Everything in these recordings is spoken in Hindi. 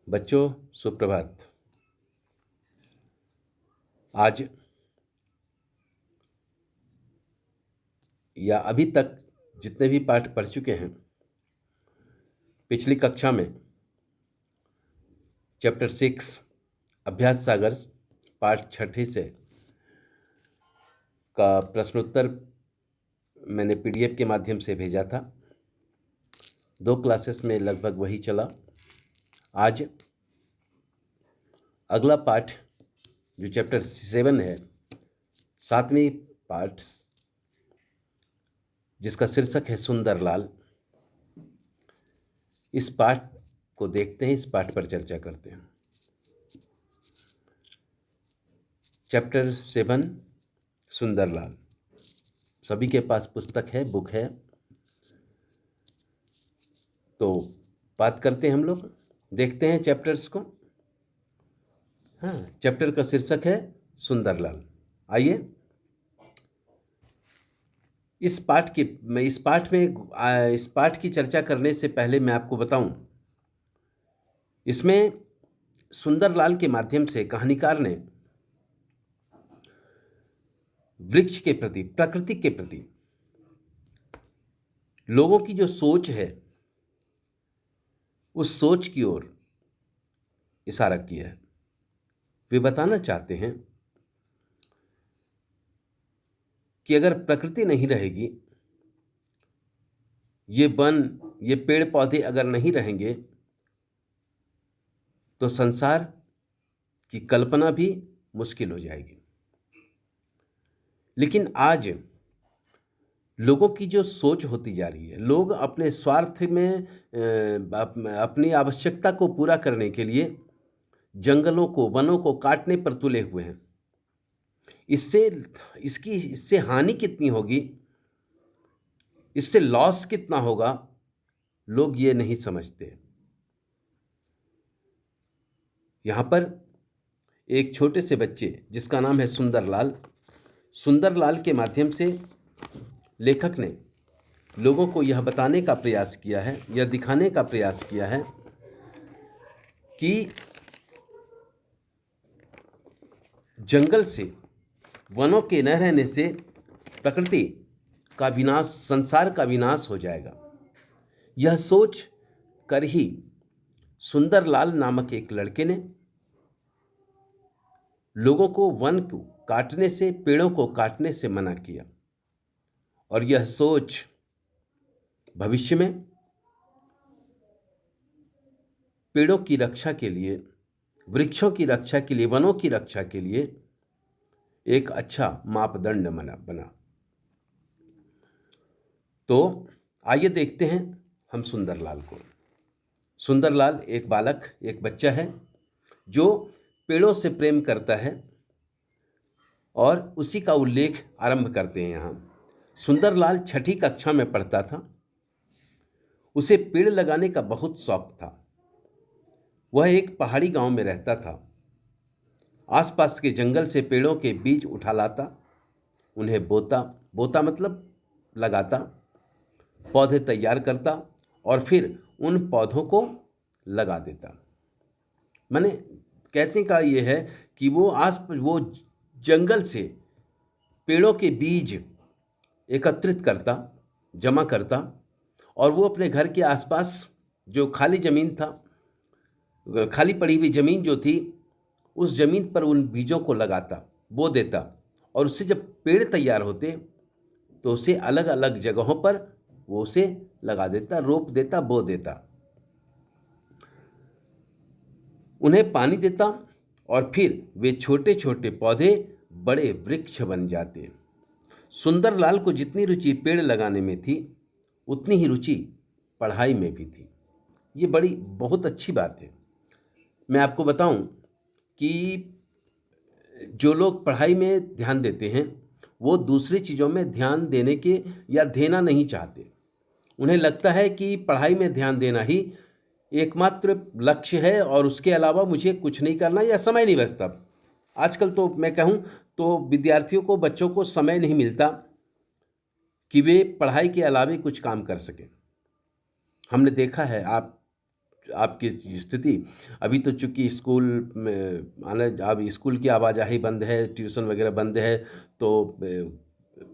बच्चों सुप्रभात। आज या अभी तक जितने भी पाठ पढ़ चुके हैं, पिछली कक्षा में चैप्टर 6 अभ्यास सागर पाठ 6 से का प्रश्नोत्तर मैंने पीडीएफ के माध्यम से भेजा था। 2 क्लासेस में लगभग वही चला। आज अगला पाठ जो चैप्टर 7 है, 7वीं पाठ, जिसका शीर्षक है सुंदर लाल, इस पाठ को देखते हैं, इस पाठ पर चर्चा करते हैं। चैप्टर 7 सुंदर लाल। सभी के पास पुस्तक है, बुक है, तो बात करते हैं। हम लोग देखते हैं चैप्टर्स को। हाँ, चैप्टर का शीर्षक है सुंदर लाल। आइए इस पाठ की चर्चा करने से पहले मैं आपको बताऊं, इसमें सुंदरलाल के माध्यम से कहानीकार ने वृक्ष के प्रति, प्रकृति के प्रति लोगों की जो सोच है, उस सोच की ओर इशारा किया है। वे बताना चाहते हैं कि अगर प्रकृति नहीं रहेगी, ये वन, ये पेड़ पौधे अगर नहीं रहेंगे, तो संसार की कल्पना भी मुश्किल हो जाएगी। लेकिन आज लोगों की जो सोच होती जा रही है, लोग अपने स्वार्थ में अपनी आवश्यकता को पूरा करने के लिए जंगलों को, वनों को काटने पर तुले हुए हैं। इससे हानि कितनी होगी, इससे लॉस कितना होगा, लोग ये नहीं समझते। यहां पर एक छोटे से बच्चे जिसका नाम है सुंदरलाल, सुंदरलाल के माध्यम से लेखक ने लोगों को यह बताने का प्रयास किया है, यह दिखाने का प्रयास किया है कि जंगल से, वनों के न रहने से प्रकृति का विनाश, संसार का विनाश हो जाएगा। यह सोच कर ही सुंदरलाल नामक एक लड़के ने लोगों को वन को काटने से, पेड़ों को काटने से मना किया। और यह सोच भविष्य में पेड़ों की रक्षा के लिए, वृक्षों की रक्षा के लिए, वनों की रक्षा के लिए एक अच्छा मापदंड बना। तो आइए देखते हैं हम सुंदरलाल को। सुंदरलाल एक बालक, एक बच्चा है जो पेड़ों से प्रेम करता है, और उसी का उल्लेख आरंभ करते हैं यहाँ। सुंदरलाल 6ठी कक्षा में पढ़ता था। उसे पेड़ लगाने का बहुत शौक था। वह एक पहाड़ी गांव में रहता था। आसपास के जंगल से पेड़ों के बीज उठा लाता, उन्हें बोता मतलब लगाता, पौधे तैयार करता और फिर उन पौधों को लगा देता। माने कहने का ये है कि वो जंगल से पेड़ों के बीज एकत्रित करता, जमा करता, और वो अपने घर के आसपास जो खाली ज़मीन था, खाली पड़ी हुई ज़मीन जो थी, उस ज़मीन पर उन बीजों को लगाता, बो देता, और उससे जब पेड़ तैयार होते तो उसे अलग अलग जगहों पर वो उसे लगा देता, रोप देता, बो देता, उन्हें पानी देता, और फिर वे छोटे छोटे पौधे बड़े वृक्ष बन जाते। सुंदरलाल को जितनी रुचि पेड़ लगाने में थी, उतनी ही रुचि पढ़ाई में भी थी। ये बहुत अच्छी बात है। मैं आपको बताऊं कि जो लोग पढ़ाई में ध्यान देते हैं, वो दूसरी चीज़ों में ध्यान देने के या देना नहीं चाहते। उन्हें लगता है कि पढ़ाई में ध्यान देना ही एकमात्र लक्ष्य है, और उसके अलावा मुझे कुछ नहीं करना या समय नहीं बचता। आजकल तो मैं कहूँ तो विद्यार्थियों को, बच्चों को समय नहीं मिलता कि वे पढ़ाई के अलावा कुछ काम कर सकें। हमने देखा है, आप आपकी स्थिति। अभी तो चूँकि स्कूल में आना, अब स्कूल की आवाजाही बंद है, ट्यूशन वगैरह बंद है, तो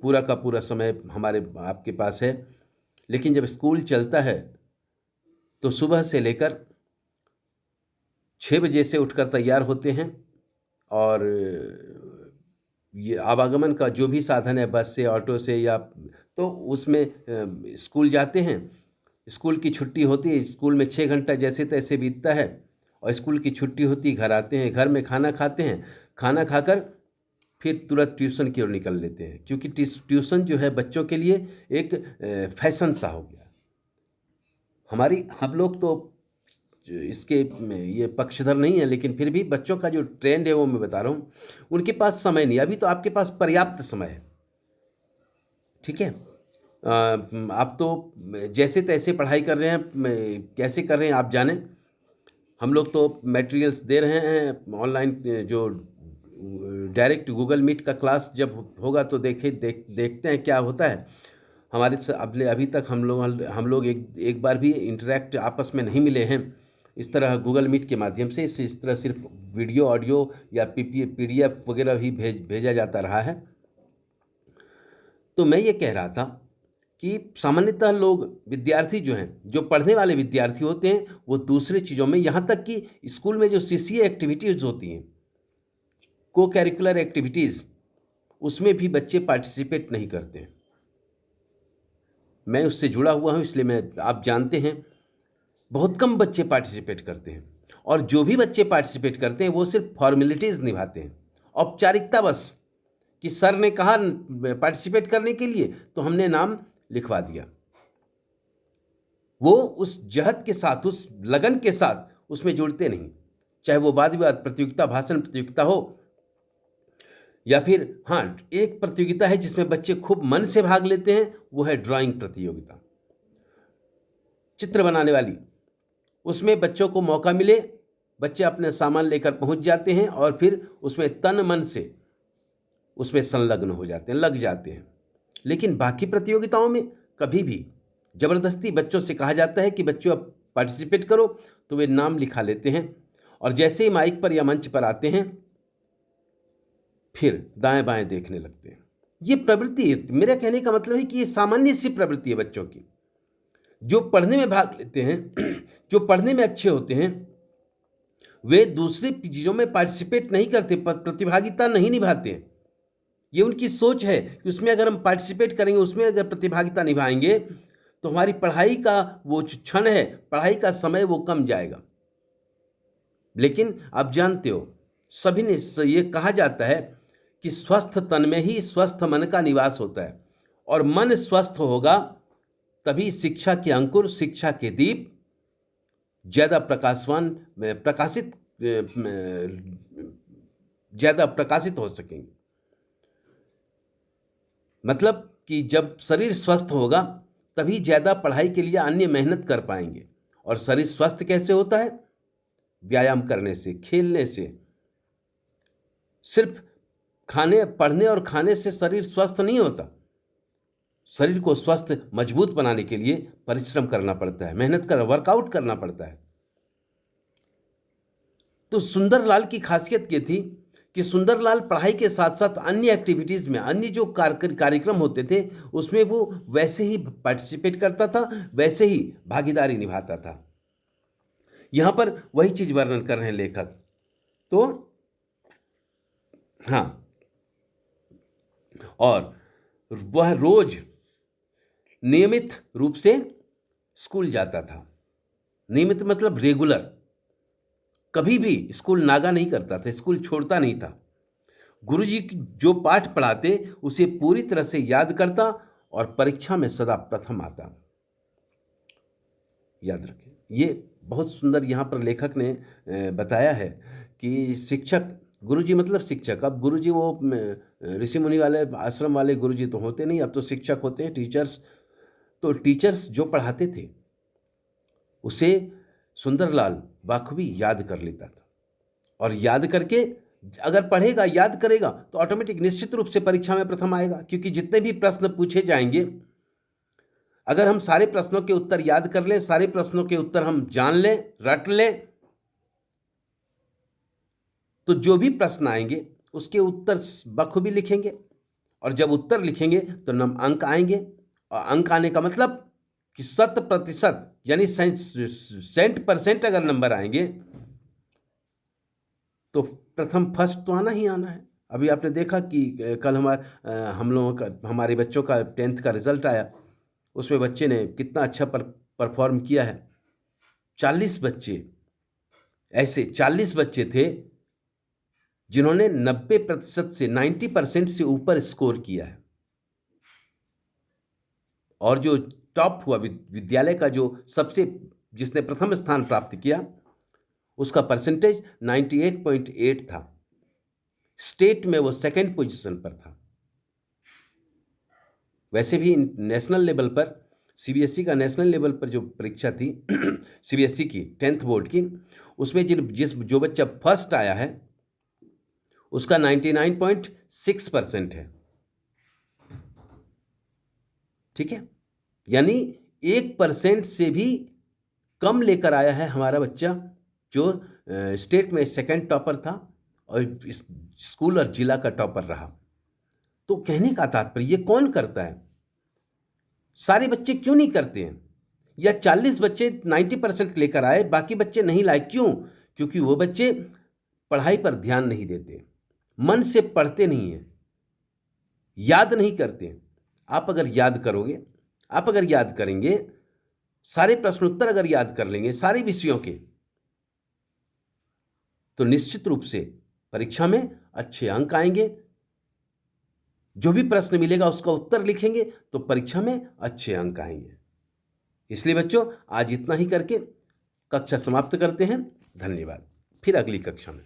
पूरा का पूरा समय हमारे आपके पास है। लेकिन जब स्कूल चलता है तो सुबह से लेकर 6 बजे से उठकर तैयार होते हैं, और ये आवागमन का जो भी साधन है, बस से, ऑटो से, या तो उसमें स्कूल जाते हैं। स्कूल की छुट्टी होती है, स्कूल में 6 घंटा जैसे तैसे बीतता है, और स्कूल की छुट्टी होती, घर आते हैं, घर में खाना खाते हैं, खाना खाकर फिर तुरंत ट्यूशन की ओर निकल लेते हैं, क्योंकि ट्यूशन जो है बच्चों के लिए एक फैशन सा हो गया। हम लोग तो इसके ये पक्षधर नहीं है, लेकिन फिर भी बच्चों का जो ट्रेंड है वो मैं बता रहा हूँ। उनके पास समय नहीं, अभी तो आपके पास पर्याप्त समय है, ठीक है। आप तो जैसे तैसे पढ़ाई कर रहे हैं, कैसे कर रहे हैं आप जाने। हम लोग तो मटेरियल्स दे रहे हैं ऑनलाइन, जो डायरेक्ट गूगल मीट का क्लास जब होगा तो देखते हैं क्या होता है। हमारे अभी तक हम लोग एक बार भी इंटरेक्ट आपस में नहीं मिले हैं इस तरह गूगल मीट के माध्यम से। इस तरह सिर्फ वीडियो, ऑडियो या PDF वगैरह ही भेजा जाता रहा है। तो मैं ये कह रहा था कि सामान्यतः लोग, विद्यार्थी जो हैं, जो पढ़ने वाले विद्यार्थी होते हैं, वो दूसरे चीज़ों में, यहाँ तक कि स्कूल में जो CCA एक्टिविटीज़ होती हैं, को कैरिकुलर एक्टिविटीज़, उसमें भी बच्चे पार्टिसिपेट नहीं करते हैं। मैं उससे जुड़ा हुआ हूँ, इसलिए आप जानते हैं, बहुत कम बच्चे पार्टिसिपेट करते हैं, और जो भी बच्चे पार्टिसिपेट करते हैं वो सिर्फ फॉर्मेलिटीज़ निभाते हैं, औपचारिकता बस, कि सर ने कहा पार्टिसिपेट करने के लिए तो हमने नाम लिखवा दिया। वो उस जहद के साथ, उस लगन के साथ उसमें जुड़ते नहीं, चाहे वो वाद विवाद प्रतियोगिता, भाषण प्रतियोगिता हो, या फिर हाँ, एक प्रतियोगिता है जिसमें बच्चे खूब मन से भाग लेते हैं, वो है ड्राइंग प्रतियोगिता, चित्र बनाने वाली। उसमें बच्चों को मौका मिले, बच्चे अपने सामान लेकर पहुंच जाते हैं, और फिर उसमें तन मन से उसमें संलग्न हो जाते हैं, लग जाते हैं। लेकिन बाकी प्रतियोगिताओं में कभी भी ज़बरदस्ती बच्चों से कहा जाता है कि बच्चों अब पार्टिसिपेट करो, तो वे नाम लिखा लेते हैं, और जैसे ही माइक पर या मंच पर आते हैं फिर दाएं बाएं देखने लगते हैं। ये प्रवृत्ति, मेरा कहने का मतलब है कि ये सामान्य सी प्रवृत्ति है बच्चों की। जो पढ़ने में भाग लेते हैं, जो पढ़ने में अच्छे होते हैं, वे दूसरी चीज़ों में पार्टिसिपेट नहीं करते, प्रतिभागिता नहीं निभाते हैं। ये उनकी सोच है कि उसमें अगर हम पार्टिसिपेट करेंगे, उसमें अगर प्रतिभागिता निभाएंगे, तो हमारी पढ़ाई का वो क्षण है, पढ़ाई का समय वो कम जाएगा। लेकिन आप जानते हो, सभी ने ये कहा जाता है कि स्वस्थ तन में ही स्वस्थ मन का निवास होता है, और मन स्वस्थ होगा तभी शिक्षा के अंकुर, शिक्षा के दीप ज़्यादा प्रकाशित हो सकेंगे। मतलब कि जब शरीर स्वस्थ होगा तभी ज़्यादा पढ़ाई के लिए अन्य मेहनत कर पाएंगे। और शरीर स्वस्थ कैसे होता है? व्यायाम करने से, खेलने से। सिर्फ पढ़ने और खाने से शरीर स्वस्थ नहीं होता। शरीर को स्वस्थ, मजबूत बनाने के लिए परिश्रम करना पड़ता है, वर्कआउट करना पड़ता है। तो सुंदरलाल की खासियत ये थी कि सुंदरलाल पढ़ाई के साथ साथ अन्य एक्टिविटीज़ में, अन्य जो कार्यक्रम होते थे, उसमें वो वैसे ही पार्टिसिपेट करता था, वैसे ही भागीदारी निभाता था। यहाँ पर वही चीज़ वर्णन कर रहे हैं लेखक। तो हाँ, और वह रोज नियमित रूप से स्कूल जाता था। नियमित मतलब रेगुलर, कभी भी स्कूल नागा नहीं करता था, स्कूल छोड़ता नहीं था। गुरुजी जो पाठ पढ़ाते उसे पूरी तरह से याद करता, और परीक्षा में सदा प्रथम आता। याद रखें, ये बहुत सुंदर यहाँ पर लेखक ने बताया है कि शिक्षक, गुरुजी मतलब शिक्षक। अब गुरुजी वो ऋषि मुनि वाले, आश्रम वाले गुरुजी तो होते नहीं, अब तो शिक्षक होते हैं, टीचर्स। तो टीचर्स जो पढ़ाते थे उसे सुंदरलाल बाखूबी याद कर लेता था, और याद करके अगर पढ़ेगा, याद करेगा, तो ऑटोमेटिक निश्चित रूप से परीक्षा में प्रथम आएगा। क्योंकि जितने भी प्रश्न पूछे जाएंगे अगर हम सारे प्रश्नों के उत्तर याद कर लें, सारे प्रश्नों के उत्तर हम जान लें, रट लें, तो जो भी प्रश्न आएंगे उसके उत्तर बखूबी लिखेंगे, और जब उत्तर लिखेंगे तो नम अंक आएंगे। और अंक आने का मतलब कि 100% यानी 100% अगर नंबर आएंगे तो प्रथम फर्स्ट तो आना ही आना है। अभी आपने देखा कि कल हम लोगों का, हमारे बच्चों का 10th का रिजल्ट आया, उसमें बच्चे ने कितना अच्छा परफॉर्म किया है। 40 बच्चे, ऐसे 40 बच्चे थे जिन्होंने 90% से 90% से ऊपर स्कोर किया है। और जो टॉप हुआ, विद्यालय का जो सबसे, जिसने प्रथम स्थान प्राप्त किया, उसका परसेंटेज 98.8 था। स्टेट में वो सेकंड पोजीशन पर था। वैसे भी नेशनल लेवल पर, सीबीएसई का नेशनल लेवल पर जो परीक्षा थी सीबीएसई की 10th बोर्ड की, उसमें जो बच्चा फर्स्ट आया है उसका 99.6% है। ठीक है, यानी 1% से भी कम लेकर आया है हमारा बच्चा, जो स्टेट में सेकंड टॉपर था और स्कूल और जिला का टॉपर रहा। तो कहने का तात्पर्य, ये कौन करता है? सारे बच्चे क्यों नहीं करते हैं? या 40 बच्चे 90% लेकर आए, बाकी बच्चे नहीं लाए, क्यों? क्योंकि वो बच्चे पढ़ाई पर ध्यान नहीं देते, मन से पढ़ते नहीं हैं, याद नहीं करते। आप अगर याद करोगे, आप अगर याद करेंगे, सारे प्रश्नोत्तर अगर याद कर लेंगे सारे विषयों के, तो निश्चित रूप से परीक्षा में अच्छे अंक आएंगे। जो भी प्रश्न मिलेगा उसका उत्तर लिखेंगे तो परीक्षा में अच्छे अंक आएंगे। इसलिए बच्चों, आज इतना ही करके कक्षा समाप्त करते हैं। धन्यवाद। फिर अगली कक्षा में।